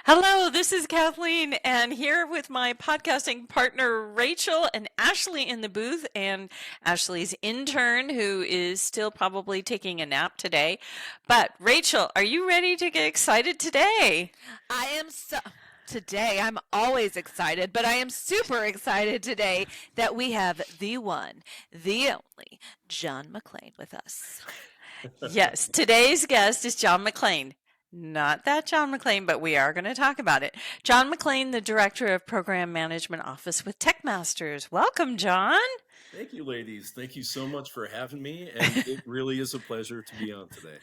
Hello, this is Kathleen, and here with my podcasting partner Rachel and Ashley in the booth, and Ashley's intern who is still probably taking a nap today. But Rachel, are you ready to get excited today? I am so today, I'm always excited, but I am super excited today that we have the one, the only John McLaine with us. Yes, today's guest is John McLaine. Not that John McLaine, but we are going to talk about it. John McLaine, the Director of Program Management Office with TekMasters. Welcome, John. Thank you, ladies. Thank you so much for having me, and it really is a pleasure to be on today.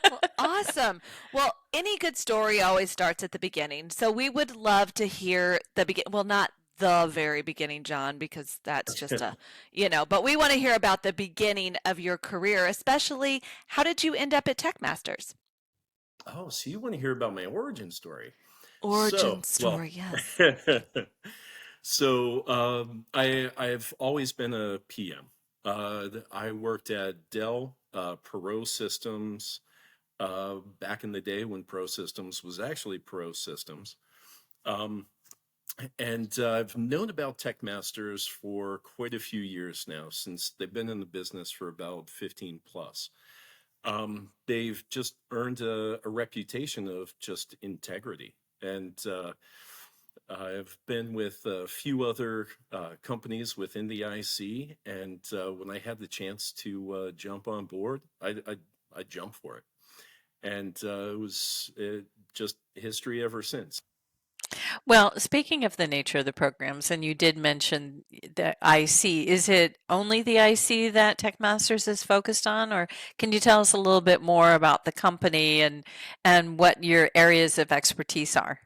Well, awesome. Well, any good story always starts at the beginning. So we would love to hear the begin well, not the very beginning, John, because that's just but we want to hear about the beginning of your career, especially how did you end up at TekMasters? Oh, so you want to hear about my origin story? Origin Well, story, yes. I've always been a PM. I worked at Dell, Perot Systems, back in the day when Pro Systems was actually Pro Systems. Um, and I've known about TekMasters for quite a few years now, since they've been in the business for about 15 plus. They've just earned a reputation of just integrity. And I've been with a few other companies within the IC, and when I had the chance to jump on board, I jumped for it. And it was just history ever since. Well, speaking of the nature of the programs, and you did mention the IC, is it only the IC that TekMasters is focused on, or can you tell us a little bit more about the company and what your areas of expertise are?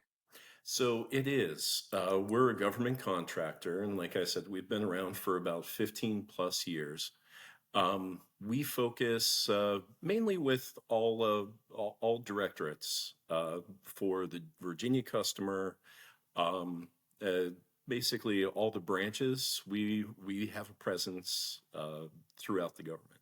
So it is. We're a government contractor, and like I said, we've been around for about 15 plus years. We focus mainly with all directorates for the Virginia customer. Um, uh, Basically, all the branches. We have a presence throughout the government.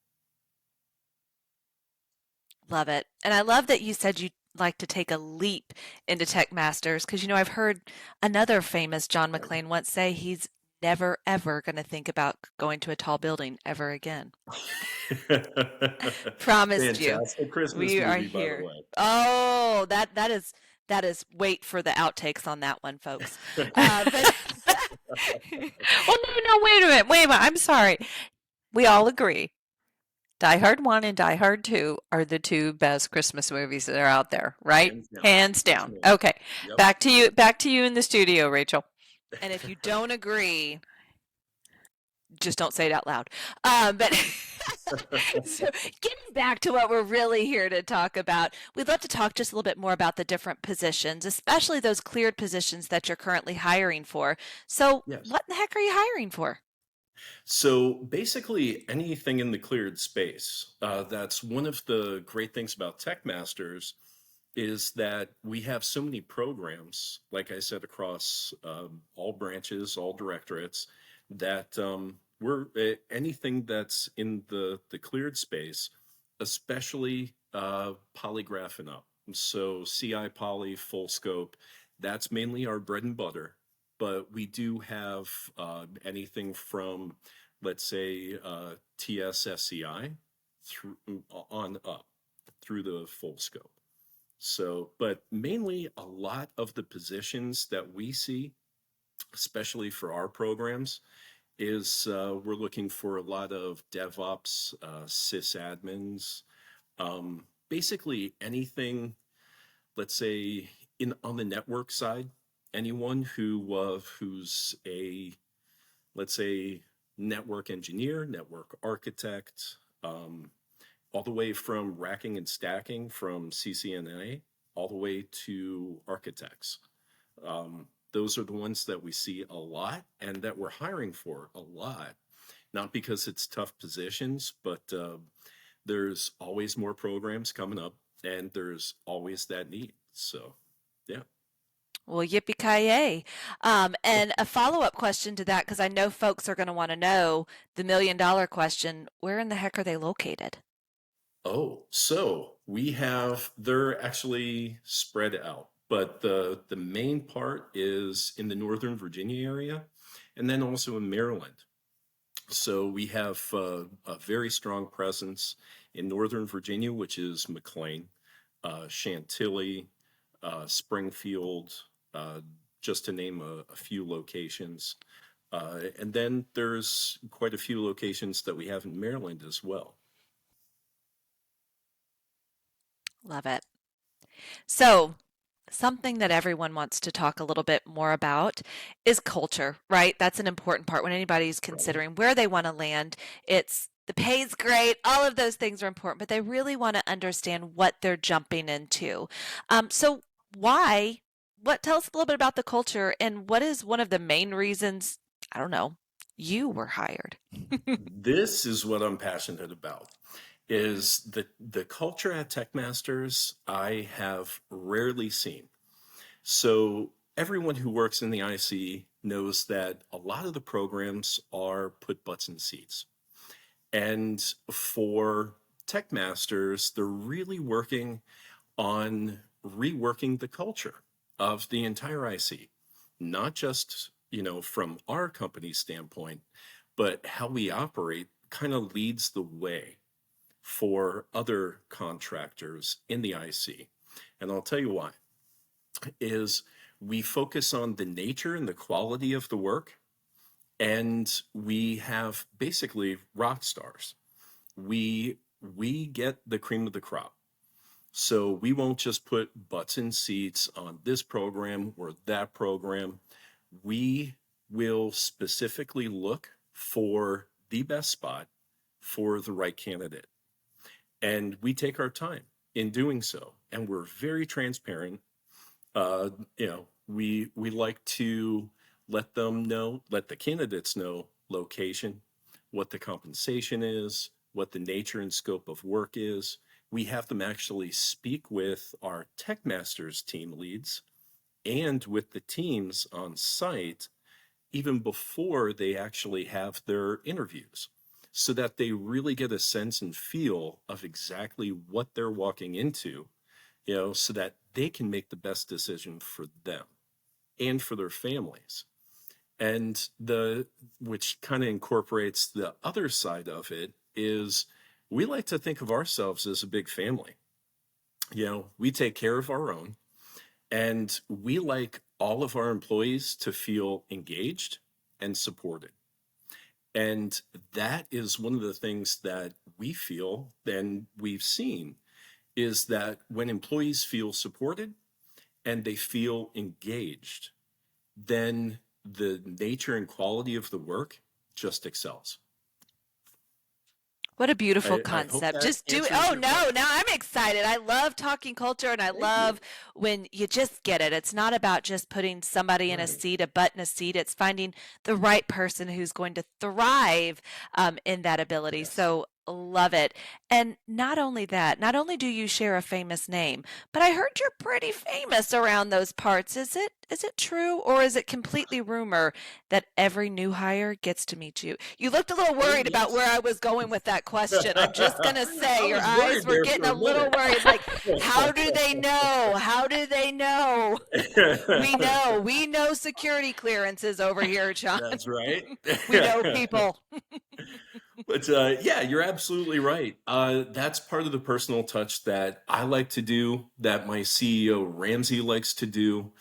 Love it. And I love that you said you'd like to take a leap into Tech Masters because, I've heard another famous John McClane once say he's never, ever going to think about going to a tall building ever again. Promised you. Fantastic Christmas We are movie, by the here. way. Oh, that is wait for the outtakes on that one, folks. But Oh, no, no, wait a minute. I'm sorry. We all agree. Die Hard 1 and Die Hard 2 are the two best Christmas movies that are out there, right? Hands down. Hands Yes, down. ma'am. Okay. Yep. Back to you in the studio, Rachel. and if you don't agree, just don't say it out loud. But so getting back to what we're really here to talk about, we'd love to talk just a little bit more about the different positions, especially those cleared positions that you're currently hiring for. So Yes. what in the heck are you hiring for? So basically, anything in the cleared space. That's one of the great things about TekMasters is that we have so many programs, like I said, across all branches, all directorates, that we're anything that's in the cleared space, especially polygraph and up. So CI poly, full scope, that's mainly our bread and butter. But we do have anything from, let's say, TSSCI through on up through the full scope. So, but mainly a lot of the positions that we see, especially for our programs, is we're looking for a lot of DevOps, sysadmins, basically anything, let's say, in on the network side, anyone who's a, let's say, network engineer, network architect, all the way from racking and stacking from CCNA all the way to architects. Those are the ones that we see a lot and that we're hiring for a lot. Not because it's tough positions, but there's always more programs coming up and there's always that need. So, yeah. Well, yippee-ki-yay. And a follow-up question to that, because I know folks are going to want to know the million-dollar question, where in the heck are they located? Oh, so they're actually spread out. but the main part is in the Northern Virginia area, and then also in Maryland. So we have a very strong presence in Northern Virginia, which is McLaine, Chantilly, Springfield, uh, just to name a few locations. And then there's quite a few locations that we have in Maryland as well. Love it. So, something that everyone wants to talk a little bit more about is culture, right? That's an important part when anybody's Right. considering where they want to land. It's the pay's great, all of those things are important, but they really want to understand what they're jumping into. So, why? What tell us a little bit about the culture and what is one of the main reasons, I don't know, you were hired? This is what I'm passionate about. Is the culture at TekMasters I have rarely seen. So everyone who works in the IC knows that a lot of the programs are put butts in seats. And for TekMasters, they're really working on reworking the culture of the entire IC, not just, from our company standpoint, but how we operate kind of leads the way for other contractors in the IC. And I'll tell you why, is we focus on the nature and the quality of the work, and we have basically rock stars. We get the cream of the crop. So we won't just put butts in seats on this program or that program. We will specifically look for the best spot for the right candidate. And we take our time in doing so. And we're very transparent. We like to let the candidates know location, what the compensation is, what the nature and scope of work is. We have them actually speak with our TekMasters team leads and with the teams on site even before they actually have their interviews so that they really get a sense and feel of exactly what they're walking into, so that they can make the best decision for them and for their families. And which kind of incorporates the other side of it is we like to think of ourselves as a big family. We take care of our own, and we like all of our employees to feel engaged and supported. And that is one of the things that we feel and we've seen is that when employees feel supported and they feel engaged, then the nature and quality of the work just excels. What a beautiful I hope concept. that Just do it. answers Oh your no, question. now I'm excited. I love talking culture and I Thank you. love when you just get it. It's not about just putting somebody in a Right. seat, a butt in a seat. It's finding the right person who's going to thrive in that ability. Yes. So love it. And not only that, not only do you share a famous name, but I heard you're pretty famous around those parts. Is it true or is it completely rumor that every new hire gets to meet you? You looked a little Oh, worried about where yes. I was going with that question. I'm just going to say I your was eyes worried were there getting for a a little minute. worried like how do they know? How do they know? We know. We know security clearances over here, John. That's right. We know people. But yeah, you're absolutely right. That's part of the personal touch that I like to do, that my CEO Ramsey likes to do,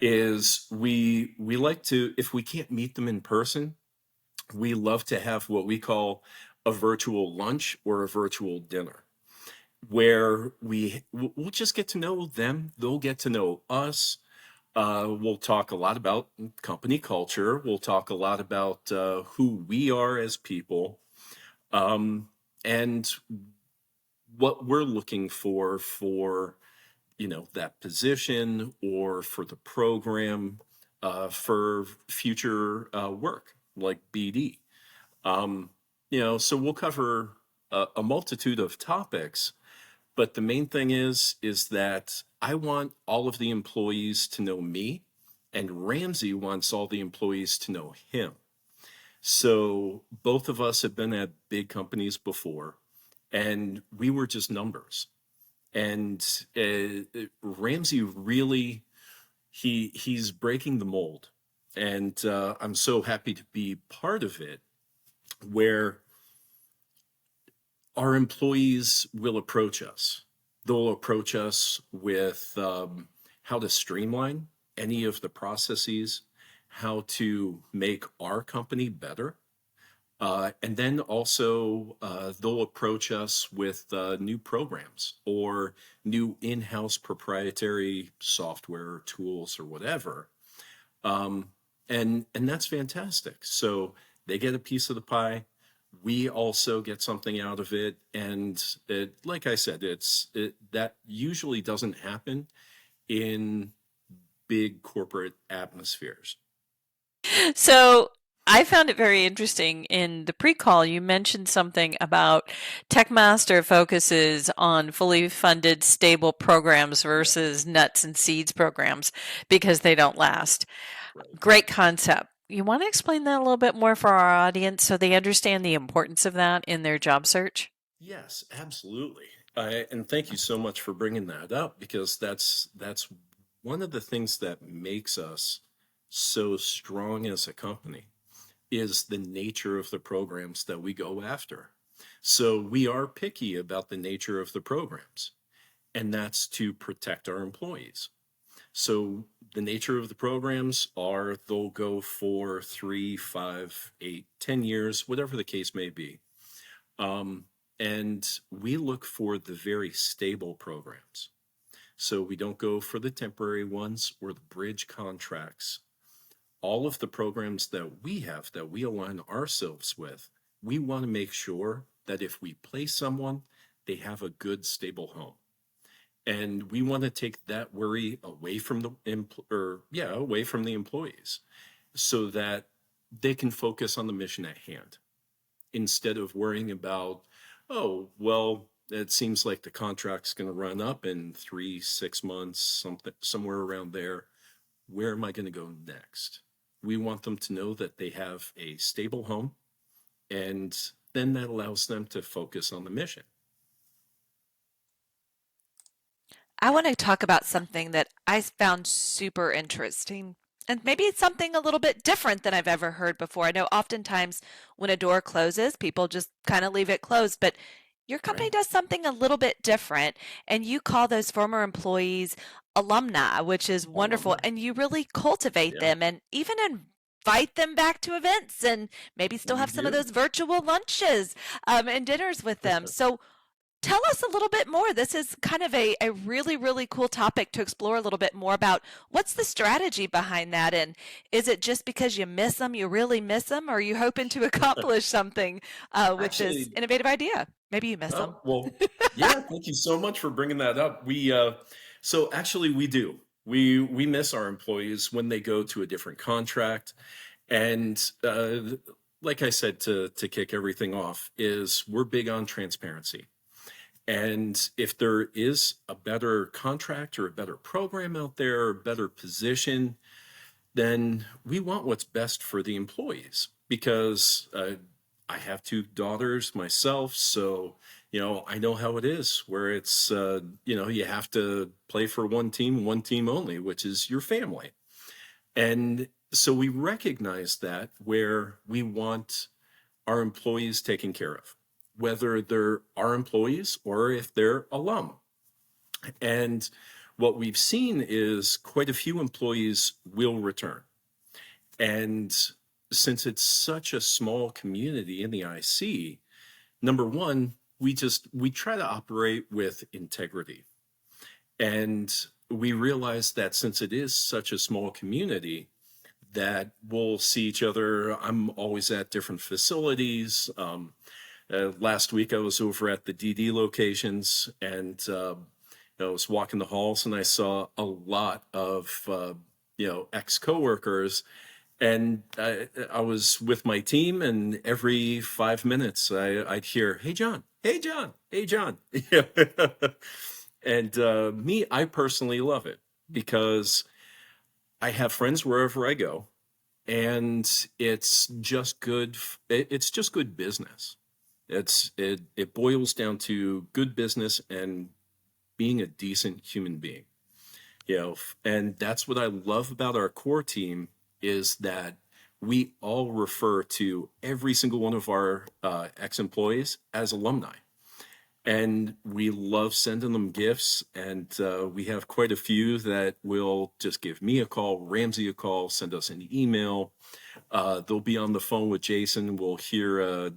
is we like to, if we can't meet them in person, we love to have what we call a virtual lunch or a virtual dinner, where we'll just get to know them. They'll get to know us. We'll talk a lot about company culture. We'll talk a lot about who we are as people, um, and what we're looking for that position or for the program, for future work like BD. So we'll cover a multitude of topics, but the main thing is that I want all of the employees to know me, and Ramsey wants all the employees to know him. So both of us have been at big companies before, and we were just numbers. And Ramsey really he's breaking the mold, and I'm so happy to be part of it, where our employees will approach us. They'll approach us with how to streamline any of the processes, how to make our company better. And then also, they'll approach us with new programs or new in-house proprietary software or tools or whatever. Um, and that's fantastic. So they get a piece of the pie. We also get something out of it. And like I said, that usually doesn't happen in big corporate atmospheres. So I found it very interesting in the pre-call. You mentioned something about TekMaster focuses on fully funded, stable programs Yeah, versus nuts and seeds programs because they don't last. right. Great concept. You want to explain that a little bit more for our audience so they understand the importance of that in their job search? Yes, absolutely. And thank you so much for bringing that up, because that's one of the things that makes us so strong as a company is the nature of the programs that we go after. So we are picky about the nature of the programs, and that's to protect our employees. So the nature of the programs are they'll go for 3, 5, 8, 10 years, whatever the case may be. Um, and we look for the very stable programs. So we don't go for the temporary ones or the bridge contracts. All of the programs that we have that we align ourselves with, we want to make sure that if we place someone, they have a good, stable home. And we want to take that worry away from away from the employees, so that they can focus on the mission at hand instead of worrying about, oh, well, it seems like the contract's going to run up in 3, 6 months, somewhere around there. Where am I going to go next? We want them to know that they have a stable home, and then that allows them to focus on the mission. I want to talk about something that I found super interesting. And maybe it's something a little bit different than I've ever heard before. I know oftentimes when a door closes, people just kind of leave it closed, but your company Right. does something a little bit different, and you call those former employees alumni, which is wonderful. Alumni. And you really cultivate Yeah, them and even invite them back to events and maybe still we have some of do. those virtual lunches and dinners with them. So, tell us a little bit more. This is kind of a really, really cool topic to explore a little bit more about. What's the strategy behind that? And is it just because you miss them, you really miss them, or are you hoping to accomplish something with this Actually, innovative idea? Maybe you miss them. oh, well, yeah, thank you so much for bringing that up. So actually we do. We miss our employees when they go to a different contract. And like I said, to kick everything off, is we're big on transparency. And if there is a better contract or a better program out there, or a better position, then we want what's best for the employees, because I have 2 daughters myself. So, I know how it is, where it's, you have to play for one team only, which is your family. And so we recognize that, where we want our employees taken care of, whether they're our employees or if they're alum. And what we've seen is quite a few employees will return. And since it's such a small community in the IC, number one, we try to operate with integrity. And we realize that since it is such a small community, that we'll see each other. I'm always at different facilities. Last week I was over at the DD locations, and I was walking the halls, and I saw a lot of ex-coworkers, and I was with my team, and every 5 minutes I'd hear, "Hey John, hey John, hey John." And I personally love it, because I have friends wherever I go, and it's just good business. It boils down to good business and being a decent human being. And that's what I love about our core team is that we all refer to every single one of our ex-employees as alumni. And we love sending them gifts. And we have quite a few that will just give me a call, Ramsey a call, send us an email. They'll be on the phone with Jason. We'll hear a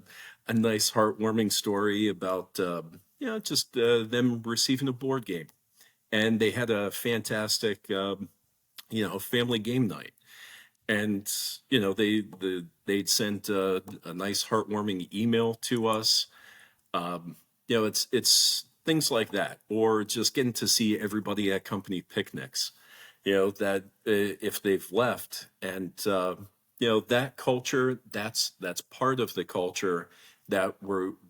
nice, heartwarming story about, just them receiving a board game. And they had a fantastic, family game night. And, they'd sent a nice, heartwarming email to us. It's things like that, or just getting to see everybody at company picnics. That if they've left, and that culture, that's part of the culture that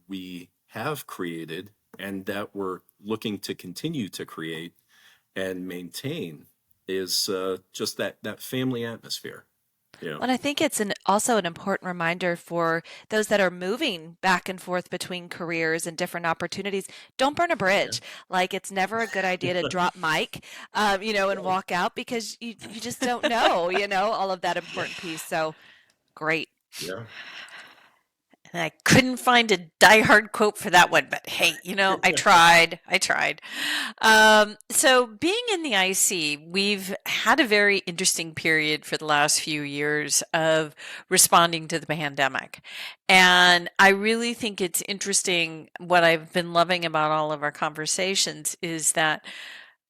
we have created, and that we're looking to continue to create and maintain is just that family atmosphere. Yeah. And I think it's also an important reminder for those that are moving back and forth between careers and different opportunities. Don't burn a Yeah. bridge. Like it's never a good idea to drop mic, and walk out because you just don't know, all of that important piece. So great. Yeah. And I couldn't find a diehard quote for that one, but hey, I tried. I tried. So, being in the IC, we've had a very interesting period for the last few years of responding to the pandemic. And I really think it's interesting. What I've been loving about all of our conversations is that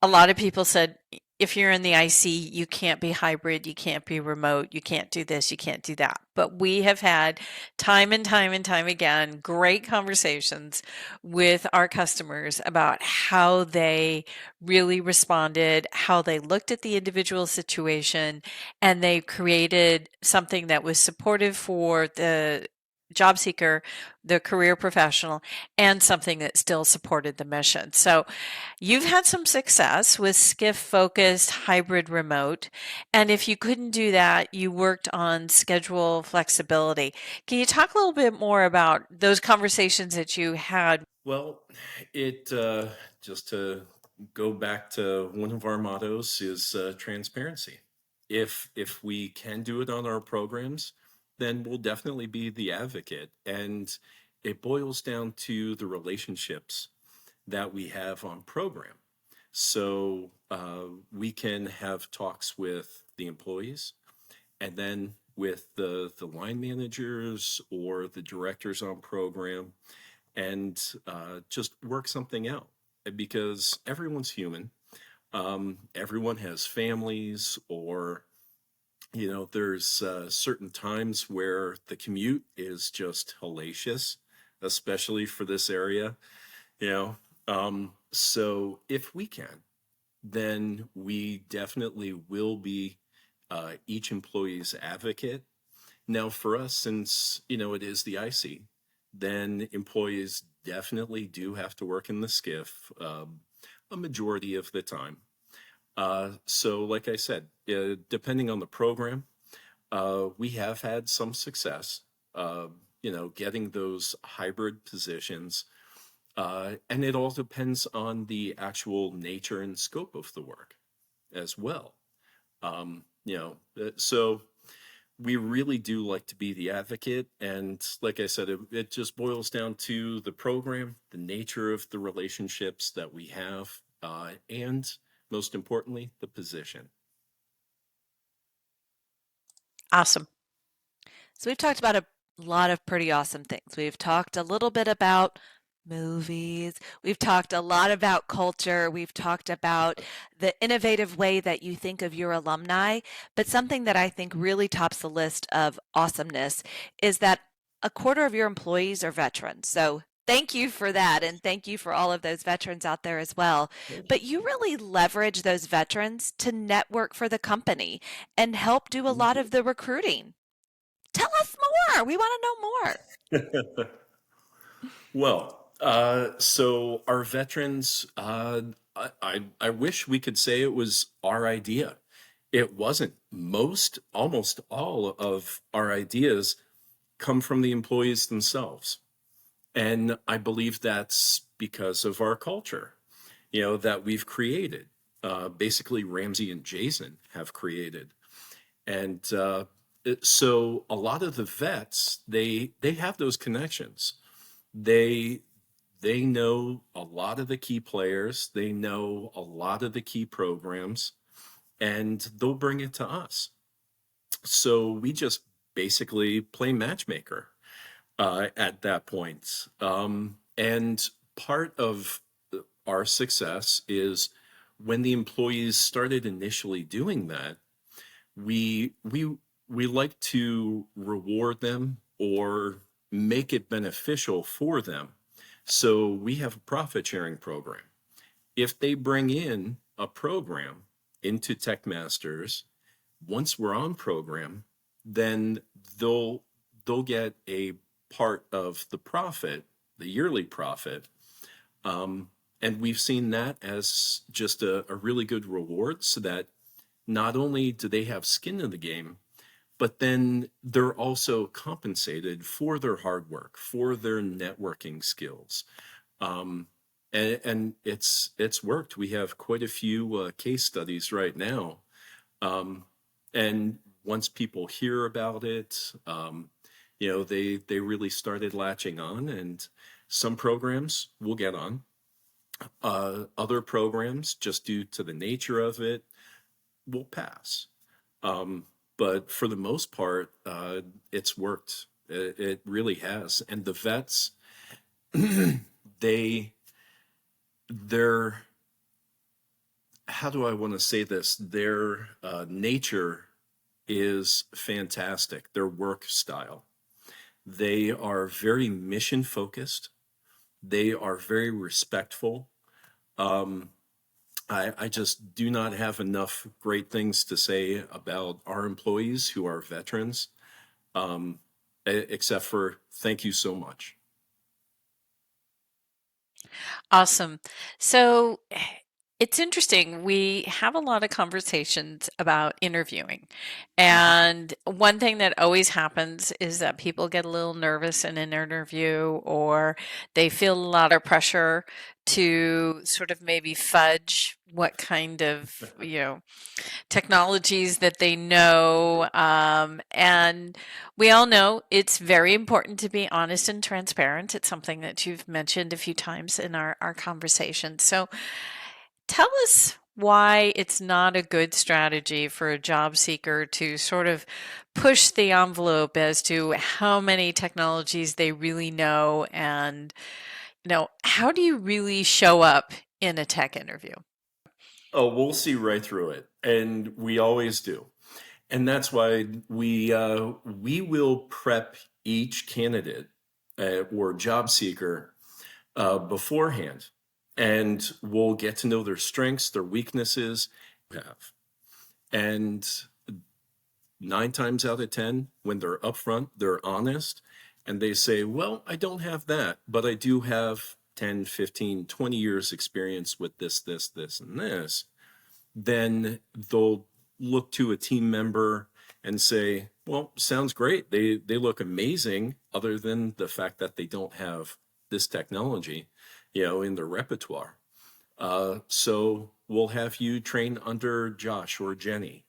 a lot of people said, if you're in the IC, you can't be hybrid, you can't be remote, you can't do this, you can't do that. But we have had time and time and time again great conversations with our customers about how they really responded, how they looked at the individual situation, and they created something that was supportive for the job seeker, the career professional, and something that still supported the mission. So you've had some success with skiff focused hybrid remote. And if you couldn't do that, you worked on schedule flexibility. Can you talk a little bit more about those conversations that you had? Well, it just to go back to one of our mottos is transparency. If we can do it on our programs, then we'll definitely be the advocate. And it boils down to the relationships that we have on program. So we can have talks with the employees, and then with the line managers or the directors on program, and just work something out, because everyone's human. Everyone has families, or there's certain times where the commute is just hellacious, especially for this area. you know so if we can, then we definitely will be each employee's advocate. Now, for us, since it is the IC, then employees definitely do have to work in the skiff a majority of the time. So, like I said, depending on the program, we have had some success, getting those hybrid positions. And it all depends on the actual nature and scope of the work as well. So we really do like to be the advocate. And like I said, it just boils down to the program, the nature of the relationships that we have, and most importantly, the position. Awesome. So we've talked about a lot of pretty awesome things. We've talked a little bit about movies. We've talked a lot about culture. We've talked about the innovative way that you think of your alumni. But something that I think really tops the list of awesomeness is that a quarter of your employees are veterans. So thank you for that. And thank you for all of those veterans out there as well. But you really leverage those veterans to network for the company and help do a lot of the recruiting. Tell us more. We want to know more. Well, so our veterans, I wish we could say it was our idea. It wasn't. Almost all of our ideas come from the employees themselves. And I believe that's because of our culture, that we've created. basically Ramsey and Jason have created. And so a lot of the vets, they have those connections. They they know a lot of the key players, they know a lot of the key programs, and they'll bring it to us. So we just basically play matchmaker at that point. And part of our success is when the employees started initially doing that, we we we like to reward them or make it beneficial for them. So we have a profit sharing program. If they bring in a program into TekMasters, once we're on program, then they'll they'll get a part of the profit, the yearly profit. Um, and we've seen that as just a really good reward so that not only do they have skin in the game, but then they're also compensated for their hard work, for their networking skills. Um, and it's worked. We have quite a few case studies right now. Um, and once people hear about it, they really started latching on, and some programs will get on. Other programs, just due to the nature of it, will pass. Um, but for the most part, it's worked. It really has. And the vets, they, their, how do I want to say this? Their nature is fantastic. Their work style. They are very mission focused. They are very respectful. Um, I just do not have enough great things to say about our employees who are veterans, um, except for thank you so much. Awesome. So it's interesting. We have a lot of conversations about interviewing. Mhm. And one thing that always happens is that people get a little nervous in an interview or they feel a lot of pressure to sort of maybe fudge what kind of, technologies that they know. And we all know it's very important to be honest and transparent. It's something that you've mentioned a few times in our conversation. So tell us why it's not a good strategy for a job seeker to sort of push the envelope as to how many technologies they really know and how do you really show up in a tech interview? Oh, we'll see right through it, and we always do. And that's why we will prep each candidate or job seeker beforehand, and we'll get to know their strengths, their weaknesses, have. And 9 times out of 10, when they're upfront, they're honest, and they say, well, I don't have that, but I do have 10, 15, 20 years experience with this, and this. Then they'll look to a team member and say, well, sounds great. They look amazing, other than the fact that they don't have this technology, in their repertoire. So we'll have you train under Josh or Jenny,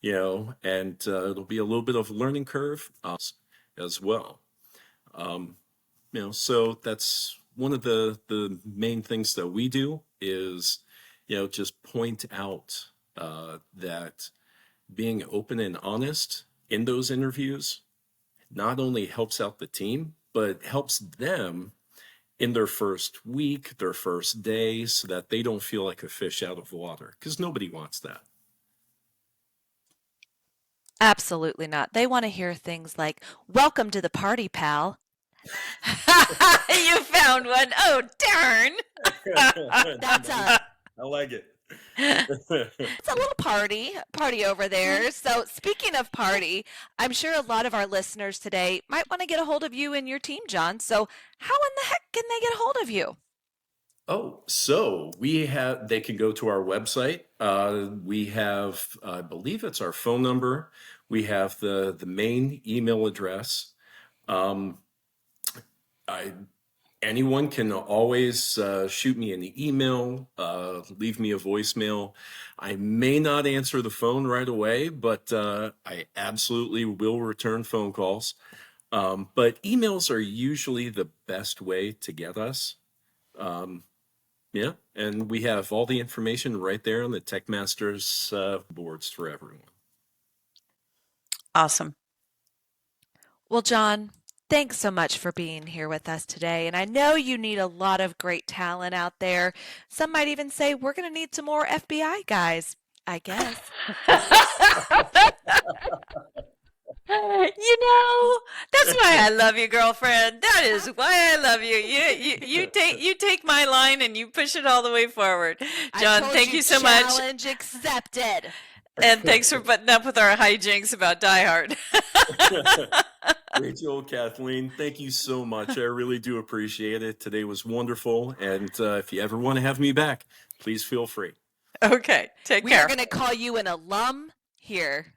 and it'll be a little bit of a learning curve as well. Um, so that's one of the main things that we do is, just point out that being open and honest in those interviews not only helps out the team, but helps them in their first week, their first day, so that they don't feel like a fish out of water, because nobody wants that. Absolutely not. They want to hear things like, welcome to the party, pal. You found one. Oh, darn. That's Nice. I like it. it's a little party over there. So speaking of party, I'm sure a lot of our listeners today might want to get a hold of you and your team, John. So how in the heck can they get a hold of you? Oh, so they can go to our website. We have, I believe it's our phone number. We have the main email address. Um, I Anyone can always shoot me an email, leave me a voicemail. I may not answer the phone right away, but I absolutely will return phone calls. But emails are usually the best way to get us. Um, yeah, and we have all the information right there on the TekMasters boards for everyone. Awesome. Well, John, thanks so much for being here with us today. And I know you need a lot of great talent out there. Some might even say we're going to need some more FBI guys, I guess. That's why I love you, girlfriend. That is why I love you. You take my line and you push it all the way forward. John, thank you so much. Challenge accepted. And thanks for putting up with our hijinks about Die Hard. Rachel, Kathleen, thank you so much. I really do appreciate it. Today was wonderful. And if you ever want to have me back, please feel free. Okay, take care. We're going to call you an alum here.